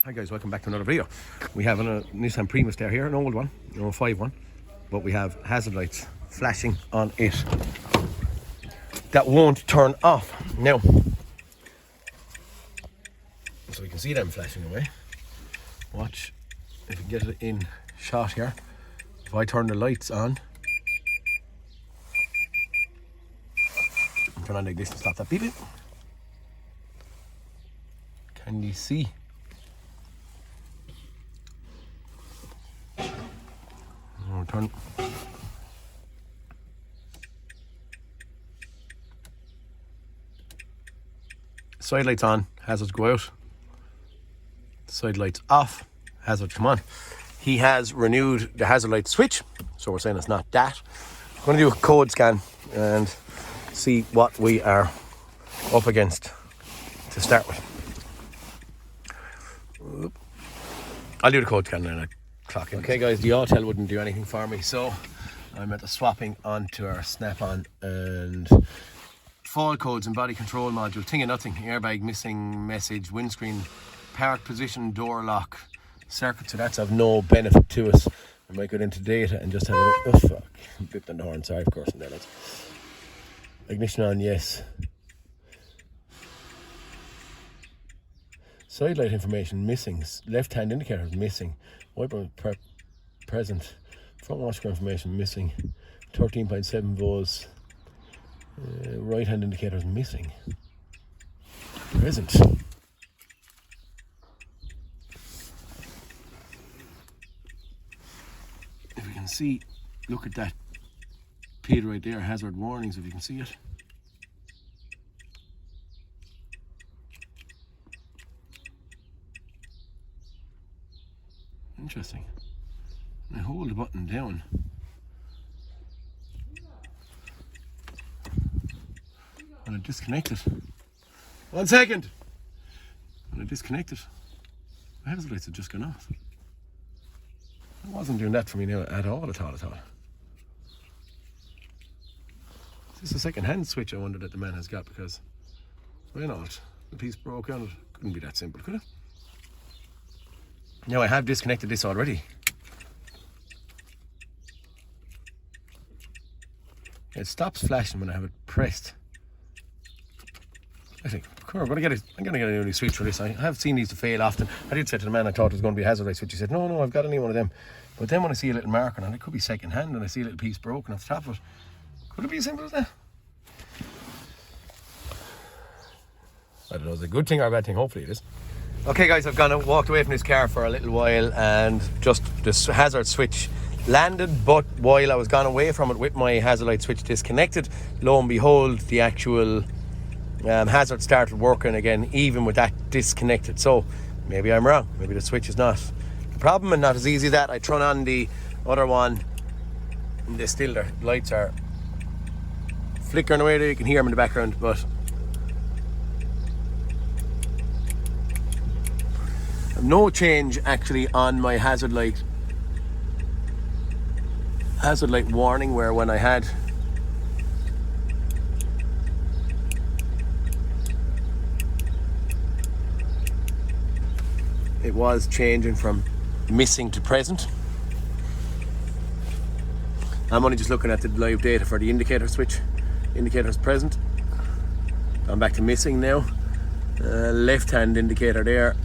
Hi guys, welcome back to another video. We have a Nissan Primastar here, an old one, an 05 one, but we have hazard lights flashing on it that won't turn off now. So we can see them flashing away. Watch if we can get it in shot here. If I turn the lights on, turn on the ignition, stop that beeping. Can you see? Turn. Side lights on, hazards go out. Side lights off, hazards come on. He has renewed the hazard light switch, so we're saying it's not that. I'm going to do a code scan and see what we are up against to start with. I'll do the code scan and clock in. Okay guys, the autel wouldn't do anything for me, so I'm at the swapping onto our snap-on and fall codes and body control module. Thing of nothing, airbag missing message, windscreen, park position, door lock, circuit, so that's of no benefit to us. I might go into data and just have a look. Oh fuck, bipped on the horn, sorry of course. And then ignition on, yes. Side light information missing, left hand indicator missing, wiper present, front washer information missing, 13.7 volts, right hand indicator is missing, present. If you can see, look at that Peter right there, hazard warnings, if you can see it. Interesting. I hold the button down. And I disconnect it. 1 second! And I disconnect it. The hazard lights have just gone off. It wasn't doing that for me now at all. Is this a second hand switch I wonder that the man has got? Because why not? The piece broke out. It couldn't be that simple, could it? Now I have disconnected this already. It stops flashing when I have it pressed. I think, come on, I'm gonna get a new switch for this. I have seen these to fail often. I did say to the man I thought it was going to be a hazard light switch. He said, no, I've got any one of them. But then when I see a little marker on it, could be second hand, and I see a little piece broken off the top of it. Could it be as simple as that? I don't know, is it a good thing or a bad thing? Hopefully it is. Okay guys, I've walked away from this car for a little while and just this hazard switch landed, but while I was gone away from it with my hazard light switch disconnected, lo and behold, the actual hazard started working again, even with that disconnected. So maybe I'm wrong, maybe the switch is not the problem and not as easy as that. I turn on the other one and the lights are flickering away there, you can hear them in the background, but no change actually on my hazard light warning, where when I had it was changing from missing to present. I'm only just looking at the live data for the indicator switch. Indicator is present. I'm back to missing now. Left hand indicator there,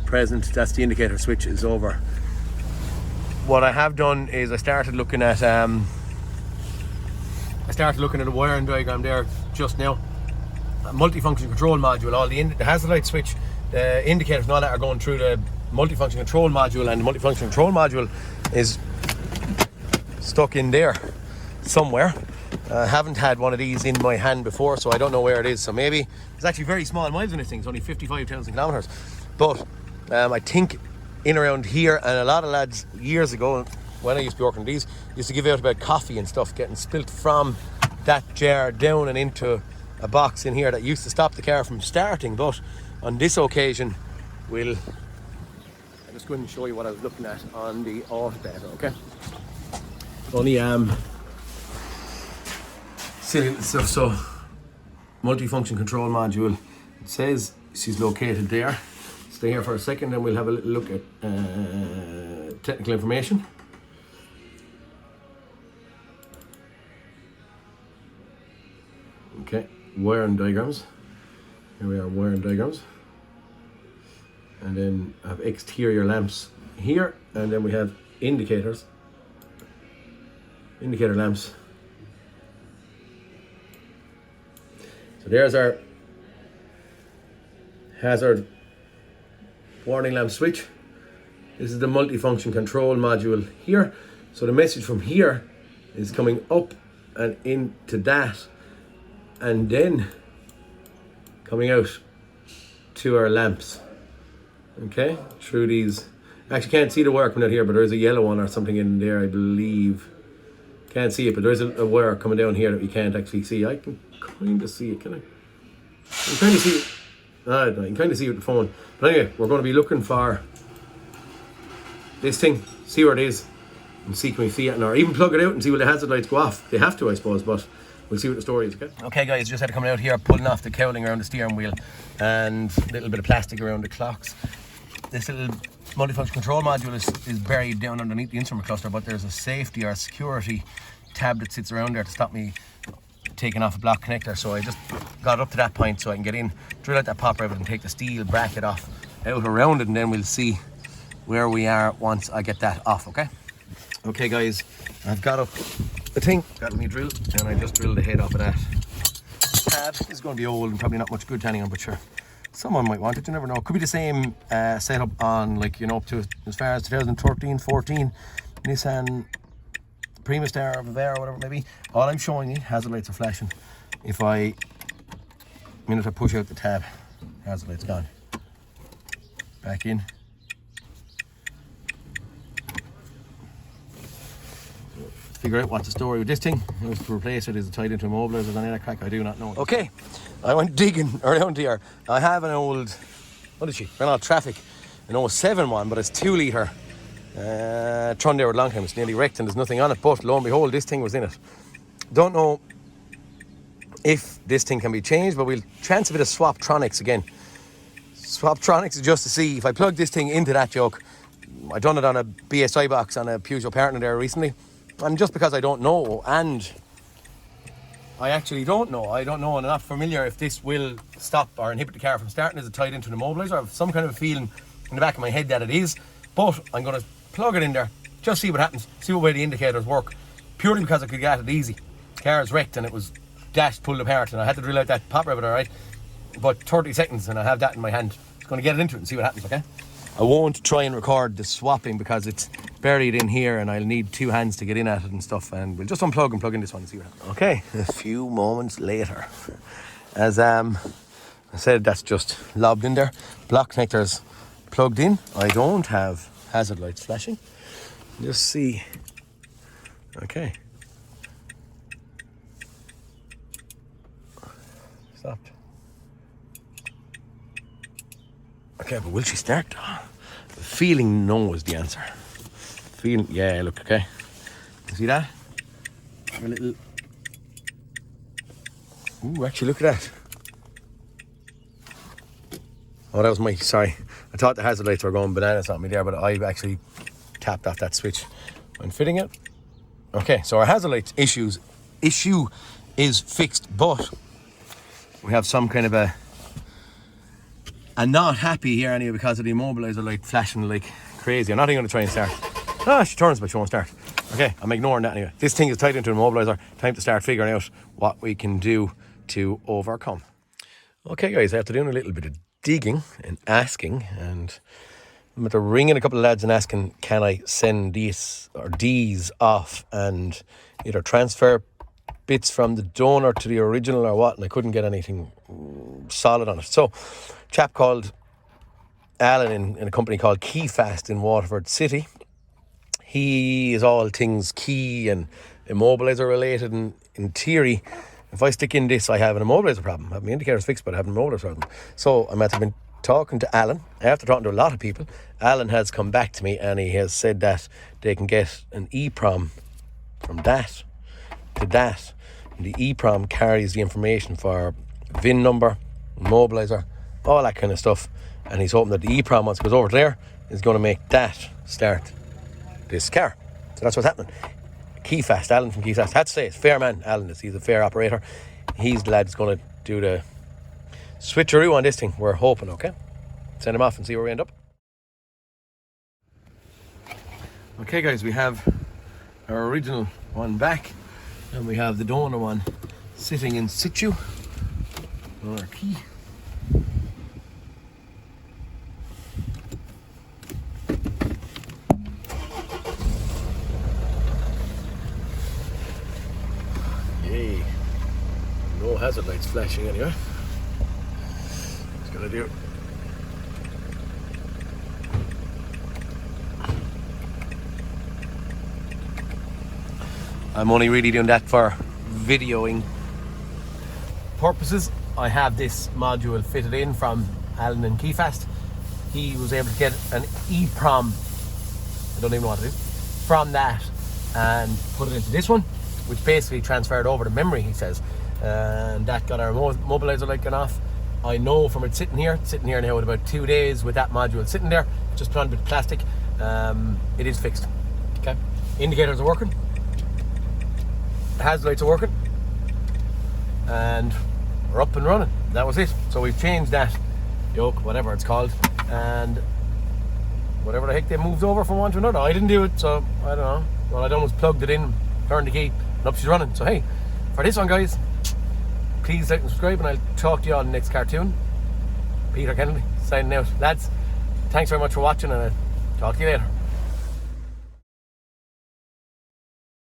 present. That's the indicator switch is over. What I have done is I started looking at a wiring diagram there just now. A multifunction control module. All the hazard light switch, the indicators and all that are going through the multifunction control module, and the multifunction control module is stuck in there somewhere. I haven't had one of these in my hand before, so I don't know where it is. So maybe it's actually very small miles in this thing. It's only 55,000 kilometers, but I think in around here, and a lot of lads years ago when I used to be working on these used to give out about coffee and stuff getting spilt from that jar down and into a box in here that used to stop the car from starting. But on this occasion, I'll just go in and show you what I was looking at on the auto data, okay? Only so multifunction control module, it says she's located there. Stay here for a second and we'll have a little look at technical information. Okay, wiring diagrams. Here we are, wiring diagrams. And then I have exterior lamps here, and then we have indicators. Indicator lamps. So there's our hazard warning lamp switch. This is the multifunction control module here. So the message from here is coming up and into that, and then coming out to our lamps. Okay, through these. Actually can't see the wire coming out here, but there's a yellow one or something in there, I believe. Can't see it, but there's a wire coming down here that we can't actually see. I can kind of see it, can I? You can kind of see it. No, you can kind of see it with the phone. But anyway, we're going to be looking for this thing, see where it is, and see can we see it, or even plug it out and see will the hazard lights go off. They have to, I suppose, but we'll see what the story is, okay? Okay guys, just had to come out here, pulling off the cowling around the steering wheel and a little bit of plastic around the clocks. This little multifunction control module is buried down underneath the instrument cluster, but there's a safety or security tab that sits around there to stop me taking off a block connector. So I just got up to that point so I can get in, drill out that pop rivet and take the steel bracket off out around it, and then we'll see where we are once I get that off, okay? Okay guys, I've got up the thing, got me drill, and I just drilled the head off of that tab. It's going to be old and probably not much good to anyone, but sure, someone might want it, you never know. It could be the same setup on, like, you know, up to as far as 2013, 14 Nissan Primastar or Vivaro, whatever it may be. All I'm showing you, hazard lights are flashing. If the minute I push out the tab, hazard lights gone. Back in. Figure out what's the story with this thing. I was to replace it. Is it tied into immobilizers or any of that crack? I do not know. Okay, I went digging around here. I have an old, what is she? An old Trafic, an 07 one, but it's 2 litre. Trun there a long time. It's nearly wrecked and there's nothing on it, but lo and behold, this thing was in it. Don't know if this thing can be changed, but we'll chance a bit of Swaptronics again. Swaptronics is just to see if I plug this thing into that yoke. I done it on a BSI box on a Peugeot partner there recently. And just because I don't know, and I actually don't know, and I'm not familiar if this will stop or inhibit the car from starting. Is it tied into an immobilizer? I have some kind of a feeling in the back of my head that it is, but I'm going to plug it in there, just see what happens, see what way the indicators work, purely because I could get it easy. The car is wrecked and it was dashed, pulled apart, and I had to drill out that pop rivet, alright? But 30 seconds and I have that in my hand. Just going to get it into it and see what happens, okay? I won't try and record the swapping because it's buried in here and I'll need 2 hands to get in at it and stuff, and we'll just unplug and plug in this one and see what happens. Okay, a few moments later. As I said, that's just lobbed in there. Block connectors plugged in. I don't have hazard lights flashing. Just see. Okay. Stopped. Okay, but will she start? The feeling no is the answer. Feeling, yeah, look, okay. You see that? A little. Ooh, actually, look at that. Oh, that was my, sorry. I thought the hazard lights were going bananas on me there, but I've actually tapped off that switch when fitting it. Okay, so our hazard lights issue is fixed, but we have some kind of a not happy here anyway because of the immobilizer light flashing like crazy. I'm not even going to try and start. Ah, she turns but she won't start. Okay, I'm ignoring that anyway. This thing is tied into an immobilizer. Time to start figuring out what we can do to overcome. Okay guys, after doing a little bit of digging and asking, and I'm after ringing a couple of lads and asking, can I send these off and either transfer bits from the donor to the original or what, and I couldn't get anything solid on it. So, chap called Alan in a company called Keyfast in Waterford City. He is all things key and immobilizer related, and in theory, if I stick in this, I have an immobilizer problem. I have my indicators fixed, but I have an immobilizer problem. So I'm been talking to Alan. After talking to a lot of people, Alan has come back to me and he has said that they can get an EEPROM from that to that. And the EEPROM carries the information for VIN number, immobilizer, all that kind of stuff. And he's hoping that the EEPROM, once it goes over there, is going to make that start this car. So that's what's happening. Keyfast, Alan from Keyfast, had to say it's fair man. Alan is, he's a fair operator. He's the lad that's going to do the switcheroo on this thing. We're hoping, okay? Send him off and see where we end up. Okay guys, we have our original one back, and we have the donor one sitting in situ on our key. Yay, no hazard lights flashing anyway. It's gonna do. I'm only really doing that for videoing purposes. I have this module fitted in from Alan and Keyfast. He was able to get an EEPROM, I don't even know what it is, from that and put it into this one, which basically transferred over the memory, he says. And that got our mobilizer light going off. I know from it sitting here now with about 2 days with that module sitting there, just put on a bit of plastic, it is fixed. Okay, indicators are working. Hazard lights are working, and we're up and running. That was it. So we've changed that yoke, whatever it's called, and whatever the heck they moved over from one to another. I didn't do it, so I don't know. All I done was plugged it in, turned the key, and up she's running. So hey, for this one guys, please like and subscribe, and I'll talk to you all in the next cartoon. Peter Kennedy signing out. Lads, thanks very much for watching, and I'll talk to you later.